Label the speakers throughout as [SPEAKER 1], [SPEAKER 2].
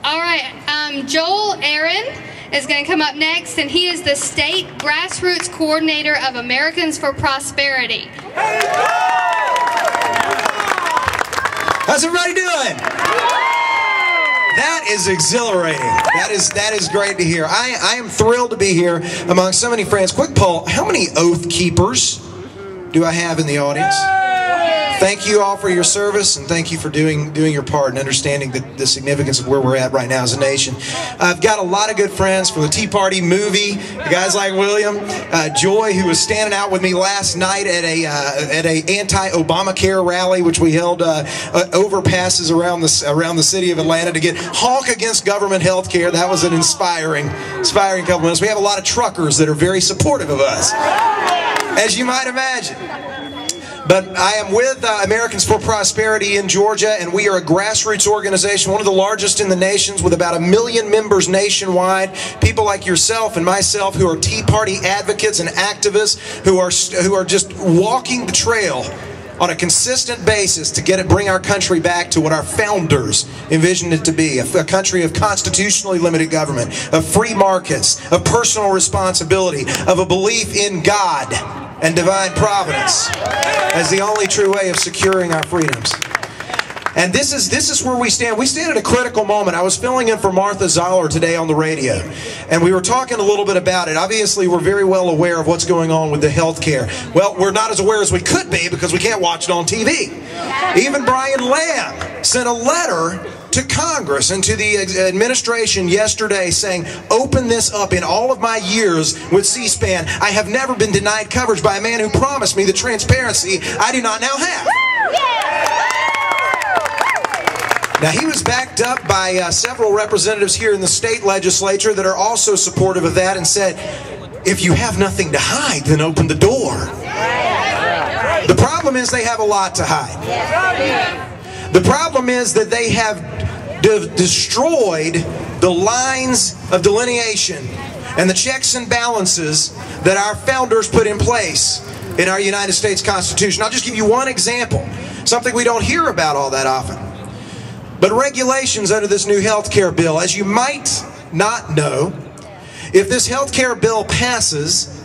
[SPEAKER 1] All right, Joel Aaron is going to come up next, and he is the State Grassroots Coordinator of Americans for Prosperity.
[SPEAKER 2] How's everybody doing? That is exhilarating. That is great to hear. I am thrilled to be here among so many friends. Quick poll, how many Oath Keepers do I have in the audience? Thank you all for your service, and thank you for doing your part and understanding the significance of where we're at right now as a nation. I've got a lot of good friends from the Tea Party movie, guys like William, Joy, who was standing out with me last night at a anti-Obamacare rally, which we held overpasses around the city of Atlanta to get honk against government health care. That was an inspiring couple of minutes. We have a lot of truckers that are very supportive of us, as you might imagine. But I am with Americans for Prosperity in Georgia, and we are a grassroots organization, one of the largest in the nation, with about 1 million members nationwide. People like yourself and myself who are Tea Party advocates and activists who are just walking the trail on a consistent basis to bring our country back to what our founders envisioned it to be, a country of constitutionally limited government, of free markets, of personal responsibility, of a belief in God and divine providence as the only true way of securing our freedoms. And this is where we stand. We stand at a critical moment. I was filling in for Martha Zoller today on the radio, and we were talking a little bit about it. Obviously, we're very well aware of what's going on with the health care. Well, we're not as aware as we could be because we can't watch it on TV. Even Brian Lamb sent a letter to Congress and to the administration yesterday saying, open this up. In all of my years with C-SPAN, I have never been denied coverage by a man who promised me the transparency I do not now have. Now, he was backed up by several representatives here in the state legislature that are also supportive of that and said, if you have nothing to hide, then open the door. The problem is they have a lot to hide. The problem is that they have destroyed the lines of delineation and the checks and balances that our founders put in place in our United States Constitution. I'll just give you one example, something we don't hear about all that often. But regulations under this new health care bill, as you might not know, if this health care bill passes,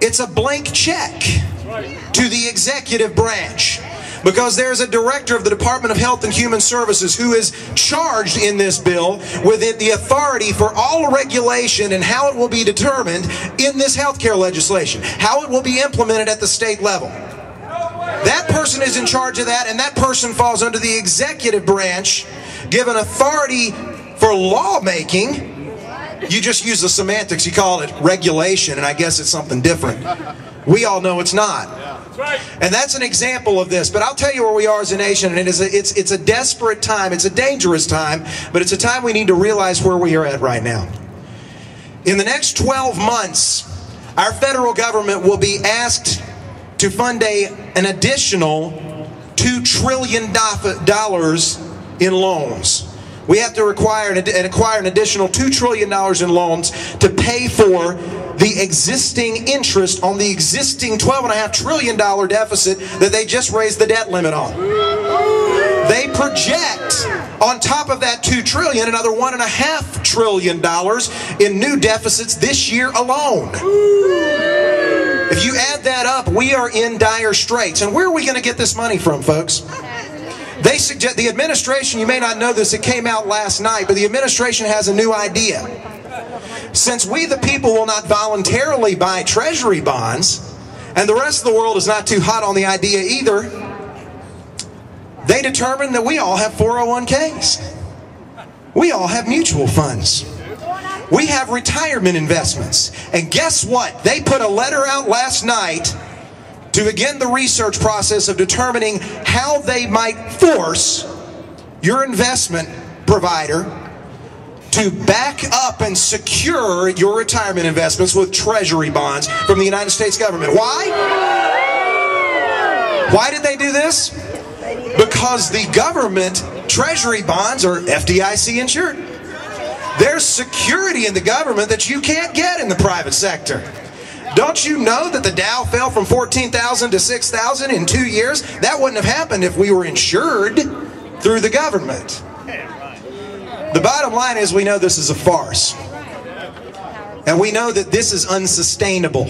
[SPEAKER 2] it's a blank check to the executive branch. Because there's a director of the Department of Health and Human Services who is charged in this bill with the authority for all regulation and how it will be determined in this health care legislation, how it will be implemented at the state level. That person is in charge of that, and that person falls under the executive branch, given authority for lawmaking. You just use the semantics, you call it regulation, and I guess it's something different. We all know it's not. And that's an example of this. But I'll tell you where we are as a nation, and it's a desperate time. It's a dangerous time, but it's a time we need to realize where we are at right now. In the next 12 months, our federal government will be asked to fund an additional $2 trillion in loans. We have to acquire an additional $2 trillion in loans to pay for the existing interest on the existing $12.5 trillion deficit that they just raised the debt limit on. They project on top of that $2 trillion another $1.5 trillion in new deficits this year alone. If you add that up, we are in dire straits. And where are we going to get this money from, folks? They suggest, the administration, you may not know this, it came out last night, but the administration has a new idea. Since we the people will not voluntarily buy treasury bonds, and the rest of the world is not too hot on the idea either, they determined that we all have 401ks. We all have mutual funds. We have retirement investments. And guess what? They put a letter out last night to begin the research process of determining how they might force your investment provider to back up and secure your retirement investments with treasury bonds from the United States government. Why? Why did they do this? Because the government treasury bonds are FDIC insured. There's security in the government that you can't get in the private sector. Don't you know that the Dow fell from 14,000 to 6,000 in 2 years? That wouldn't have happened if we were insured through the government. The bottom line is we know this is a farce. And we know that this is unsustainable.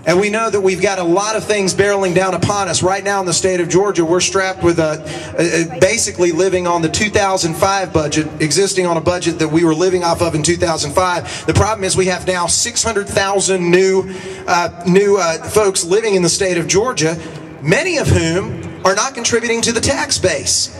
[SPEAKER 2] And we know that we've got a lot of things barreling down upon us. Right now in the state of Georgia, we're strapped with basically living on the 2005 budget, existing on a budget that we were living off of in 2005. The problem is we have now 600,000 new folks living in the state of Georgia, many of whom are not contributing to the tax base.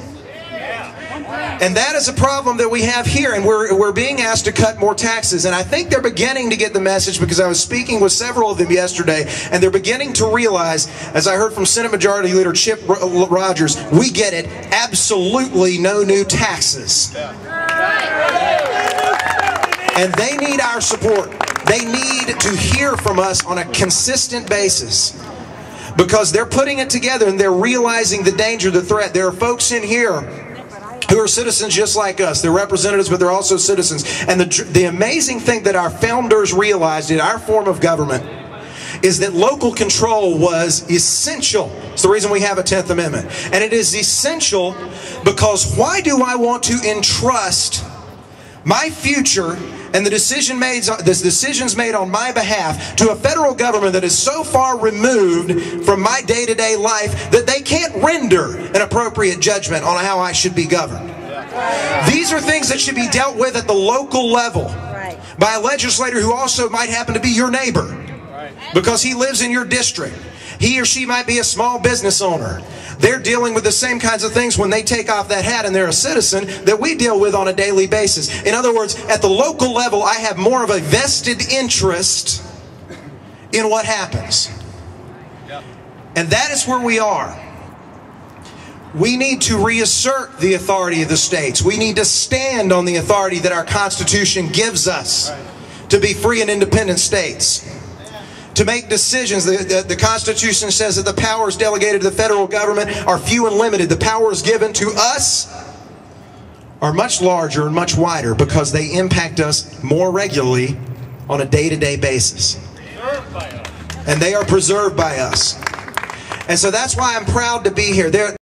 [SPEAKER 2] And that is a problem that we have here, and we're being asked to cut more taxes. And I think they're beginning to get the message, because I was speaking with several of them yesterday, and they're beginning to realize, as I heard from Senate Majority Leader Chip Rogers, we get it, absolutely no new taxes. And they need our support. They need to hear from us on a consistent basis, because they're putting it together and they're realizing the danger, the threat. There are folks in here who are citizens just like us. They're representatives, but they're also citizens. And the amazing thing that our founders realized in our form of government is that local control was essential. It's the reason we have a 10th Amendment. And it is essential because why do I want to entrust my future and the decisions made on my behalf to a federal government that is so far removed from my day-to-day life that they can't render an appropriate judgment on how I should be governed? These are things that should be dealt with at the local level by a legislator who also might happen to be your neighbor because he lives in your district. He or she might be a small business owner. They're dealing with the same kinds of things when they take off that hat and they're a citizen that we deal with on a daily basis. In other words, at the local level, I have more of a vested interest in what happens. And that is where we are. We need to reassert the authority of the states. We need to stand on the authority that our Constitution gives us to be free and independent states. To make decisions. The Constitution says that the powers delegated to the federal government are few and limited. The powers given to us are much larger and much wider because they impact us more regularly on a day-to-day basis. And they are preserved by us. And so that's why I'm proud to be here.